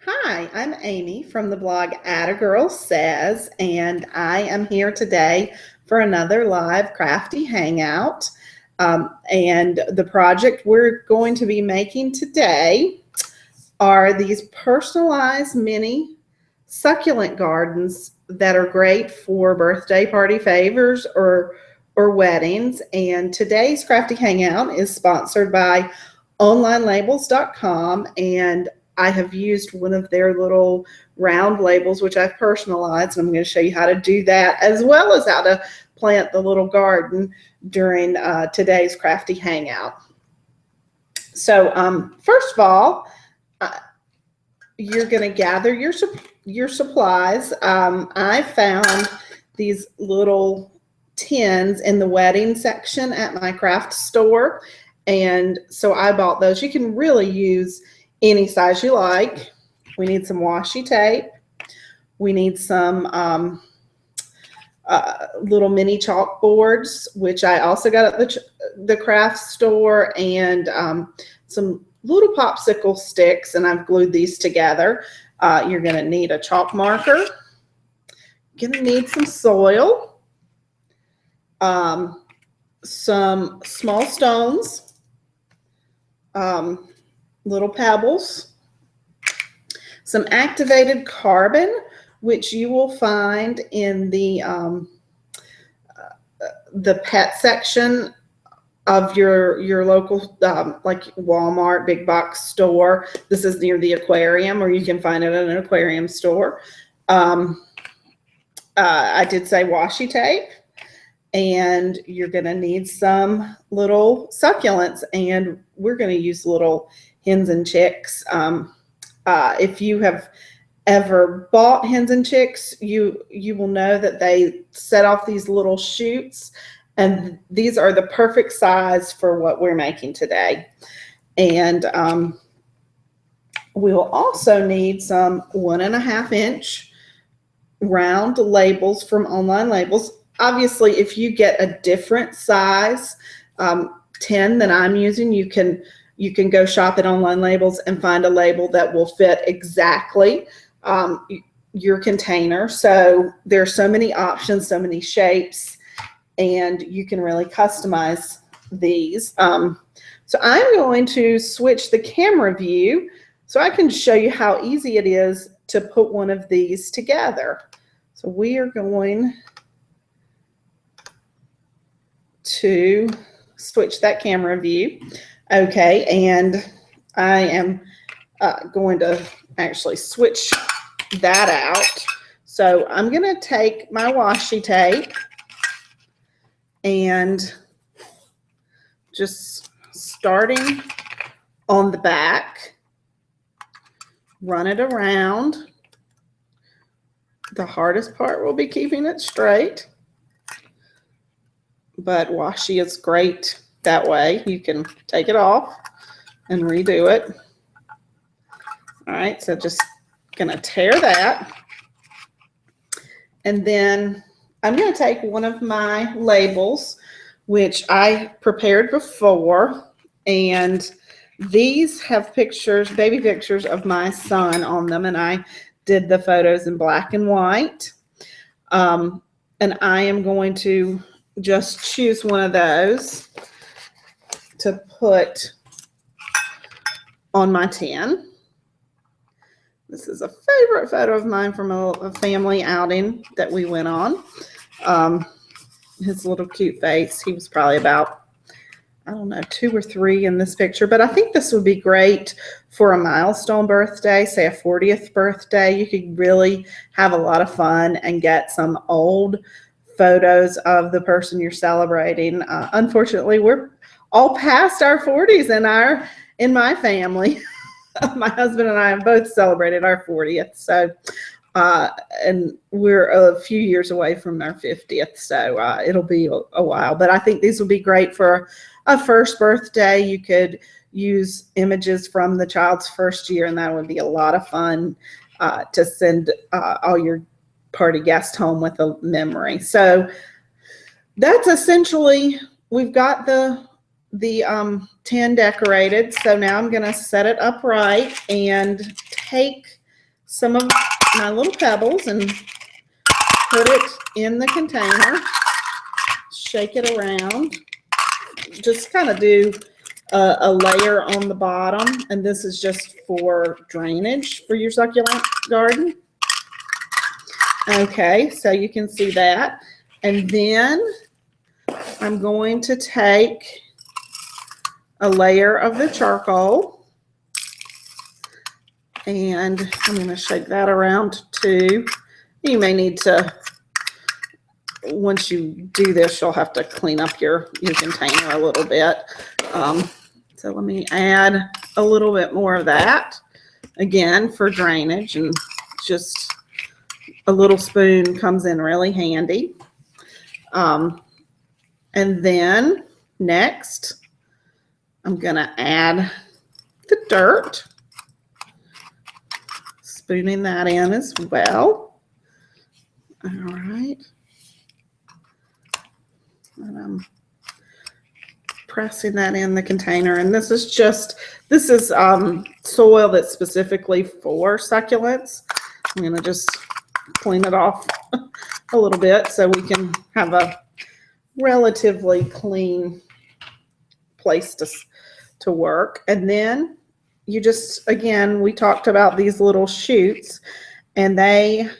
Hi, I'm Amy from the blog Atta Girl Says, and I am here today for another live crafty hangout. And the project we're going to be making today are these personalized mini succulent gardens that are great for birthday party favors or weddings. And today's crafty hangout is sponsored by onlinelabels.com, and I have used one of their little round labels, which I've personalized, and I'm going to show you how to do that, as well as how to plant the little garden during today's crafty hangout. So first of all, you're going to gather your supplies. I found these little tins in the wedding section at my craft store, and so I bought those. You can really use any size you like. We need some washi tape. We need some little mini chalkboards, which I also got at the craft store, and some little popsicle sticks, and I've glued these together. You're going to need a chalk marker. You're going to need some soil, some small stones, little pebbles, some activated carbon, which you will find in the pet section of your local like Walmart big box store. This is near the aquarium, or you can find it at an aquarium store. I did say washi tape, and you're going to need some little succulents, and we're going to use little hens and chicks. If you have ever bought hens and chicks, you will know that they set off these little shoots, and these are the perfect size for what we're making today. And we'll also need some 1.5 inch round labels from Online Labels. Obviously, if you get a different size tin than I'm using, you can go shop at Online Labels and find a label that will fit exactly your container. So there's so many options, so many shapes, and you can really customize these. So I'm going to switch the camera view so I can show you how easy it is to put one of these together. So we are going to switch that camera view. Okay, and I am going to actually switch that out. So I'm going to take my washi tape and just starting on the back, run it around. The hardest part will be keeping it straight, but washi is great that way. You can take it off and redo it. All right, so just gonna tear that. And then I'm gonna take one of my labels, which I prepared before, and these have pictures, baby pictures of my son on them, and I did the photos in black and white. And I am going to just choose one of those to put on my tin. This is a favorite photo of mine from a family outing that we went on. His little cute face. He was probably about, I don't know, 2 or 3 in this picture, but I think this would be great for a milestone birthday, say a 40th birthday. You could really have a lot of fun and get some old photos of the person you're celebrating. Unfortunately, we're all past our 40s in my family. My husband and I have both celebrated our 40th, so and we're a few years away from our 50th, so it'll be a while. But I think these would be great for a first birthday. You could use images from the child's first year, and that would be a lot of fun to send all your party guests home with a memory. So that's essentially, we've got the tin decorated. So now I'm going to set it upright and take some of my little pebbles and put it in the container. Shake it around. Just kind of do a layer on the bottom, and this is just for drainage for your succulent garden. Okay, so you can see that. And then I'm going to take a layer of the charcoal, and I'm going to shake that around too. You may need to, once you do this, you'll have to clean up your container a little bit. So let me add a little bit more of that, again, for drainage, and just a little spoon comes in really handy. And then next, I'm going to add the dirt, spooning that in as well. All right. And I'm pressing that in the container, and this is soil that's specifically for succulents. I'm going to just clean it off a little bit so we can have a relatively clean place to work. And then you just, again, we talked about these little shoots, and they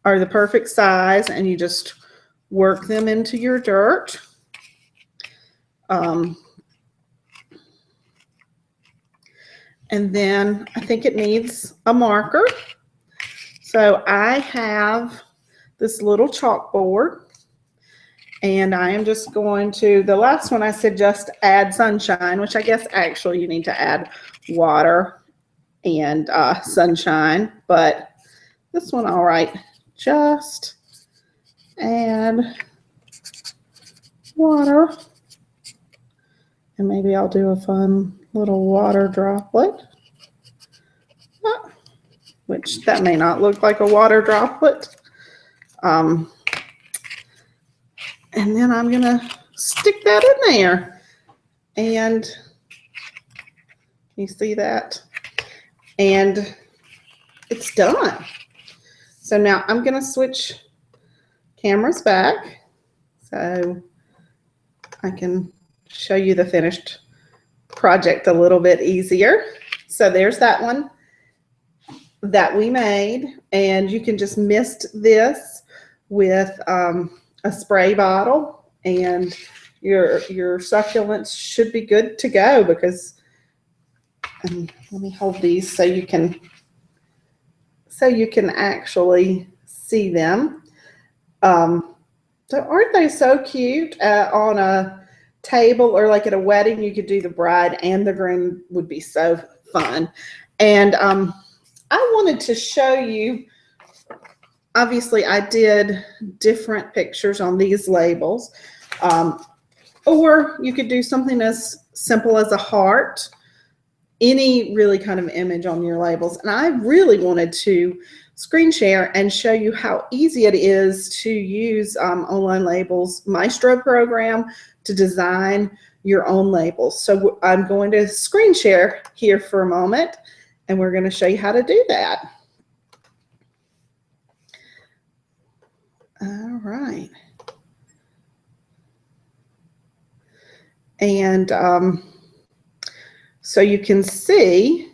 are the perfect size, and you just work them into your dirt. And then I think it needs a marker. So I have this little chalkboard, and I am just going to, the last one I said just add sunshine, which I guess actually you need to add water and sunshine, but this one, all right, just add water. And maybe I'll do a fun little water droplet, which that may not look like a water droplet. And then I'm going to stick that in there. And you see that? And it's done. So now I'm going to switch cameras back so I can show you the finished project a little bit easier. So there's that one that we made, and you can just mist this with a spray bottle, and your succulents should be good to go. Because let me hold these so you can actually see them. So aren't they so cute? On a table or like at a wedding, you could do the bride and the groom, would be so fun. And I wanted to show you, obviously I did different pictures on these labels, or you could do something as simple as a heart, any really kind of image on your labels. And I really wanted to screen share and show you how easy it is to use Online Labels Maestro program to design your own labels. So I'm going to screen share here for a moment, and we're going to show you how to do that. All right. And so you can see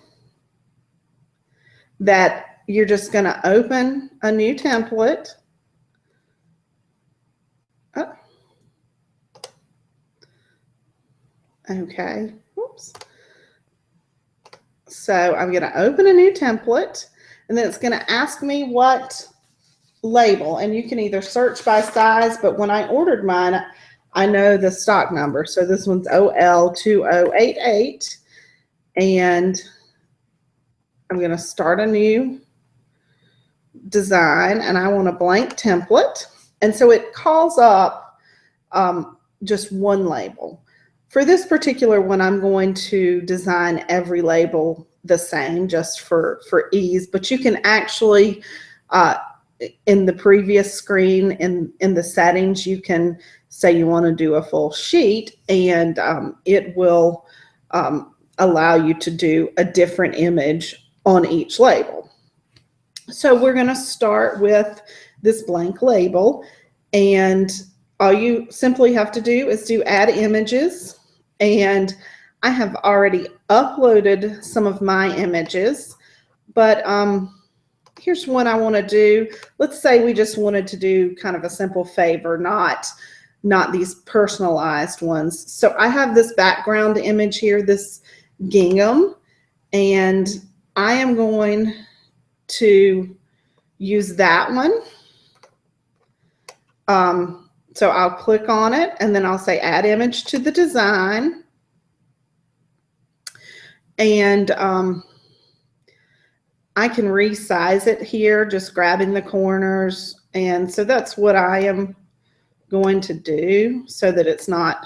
that you're just going to open a new template. Oh. Okay. Whoops. So I'm going to open a new template, and then it's going to ask me what label, and you can either search by size, but when I ordered mine, I know the stock number. So this one's OL2088, and I'm going to start a new design, and I want a blank template. And so it calls up just one label. For this particular one, I'm going to design every label the same just for ease, but you can actually, in the previous screen, in the settings, you can say you want to do a full sheet, and it will allow you to do a different image on each label. So we're going to start with this blank label, and all you simply have to do is do add images, and I have already uploaded some of my images, but here's one I want to do. Let's say we just wanted to do kind of a simple favor, not these personalized ones. So I have this background image here, this gingham, and I am going to use that one. So I'll click on it, and then I'll say add image to the design. And I can resize it here, just grabbing the corners. And so that's what I am going to do, so that it's not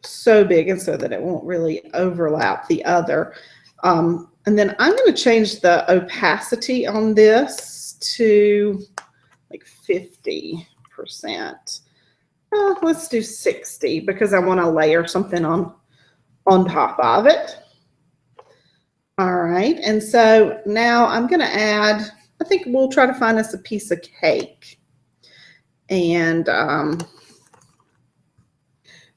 so big and so that it won't really overlap the other. And then I'm going to change the opacity on this to like 50%. Let's do 60 because I want to layer something on top of it. All right, and so now I'm going to add, I think we'll try to find us a piece of cake. And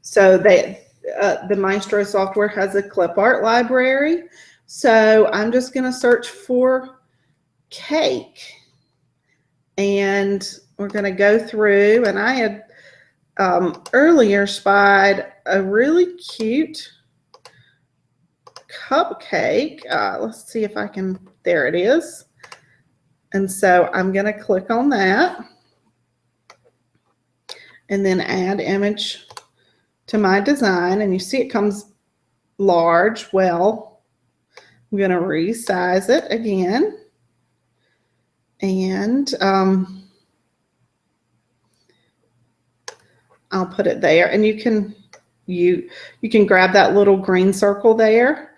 so the Maestro software has a clip art library. So I'm just going to search for cake. And we're going to go through, and I had earlier spied a really cute cupcake. Let's see if I can, there it is. And so I'm going to click on that and then add image to my design. And you see it comes large. Well, I'm going to resize it again. And I'll put it there. And you can grab that little green circle there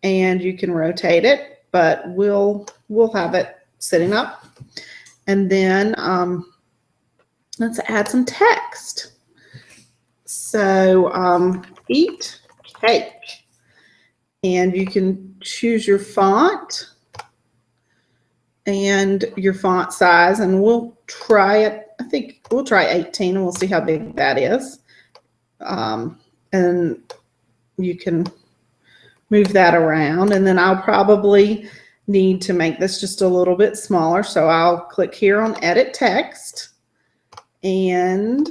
and you can rotate it, but we'll have it sitting up. And then let's add some text. So eat cake, and you can choose your font and your font size, and we'll try it. I think we'll try 18 and we'll see how big that is. And you can move that around, and then I'll probably need to make this just a little bit smaller. So I'll click here on edit text, and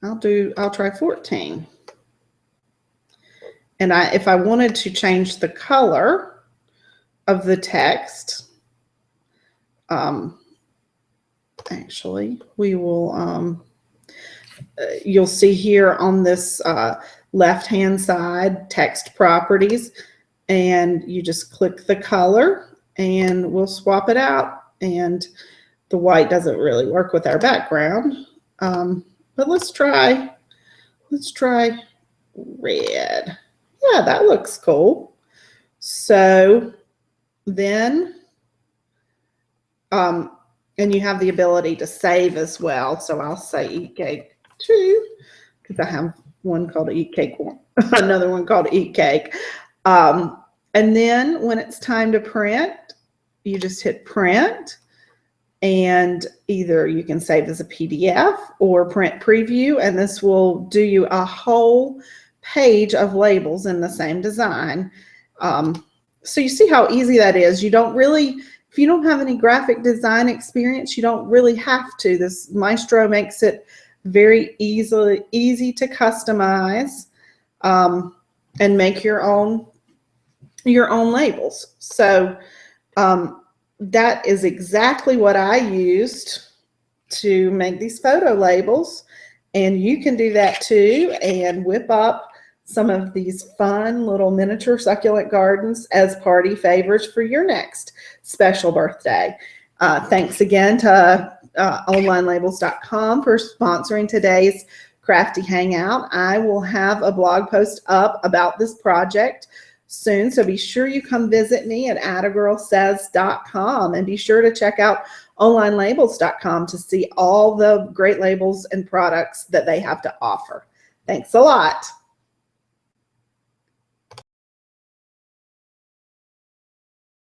I'll try 14. And if I wanted to change the color of the text, actually we will, you'll see here on this left-hand side, text properties, and you just click the color and we'll swap it out. And the white doesn't really work with our background, but let's try red. Yeah, that looks cool. So then, and you have the ability to save as well. So I'll say eat cake 2 because I have one called eat cake 1, another one called eat cake. And then when it's time to print, you just hit print, and either you can save as a PDF or print preview, and this will do you a whole page of labels in the same design. So you see how easy that is. You don't really, if you don't have any graphic design experience, you don't really have to. This Maestro makes it very easy to customize and make your own labels. So that is exactly what I used to make these photo labels, and you can do that too and whip up some of these fun little miniature succulent gardens as party favors for your next special birthday. Thanks again to onlinelabels.com for sponsoring today's Crafty Hangout. I will have a blog post up about this project soon, so be sure you come visit me at attagirlsays.com, and be sure to check out onlinelabels.com to see all the great labels and products that they have to offer. Thanks a lot.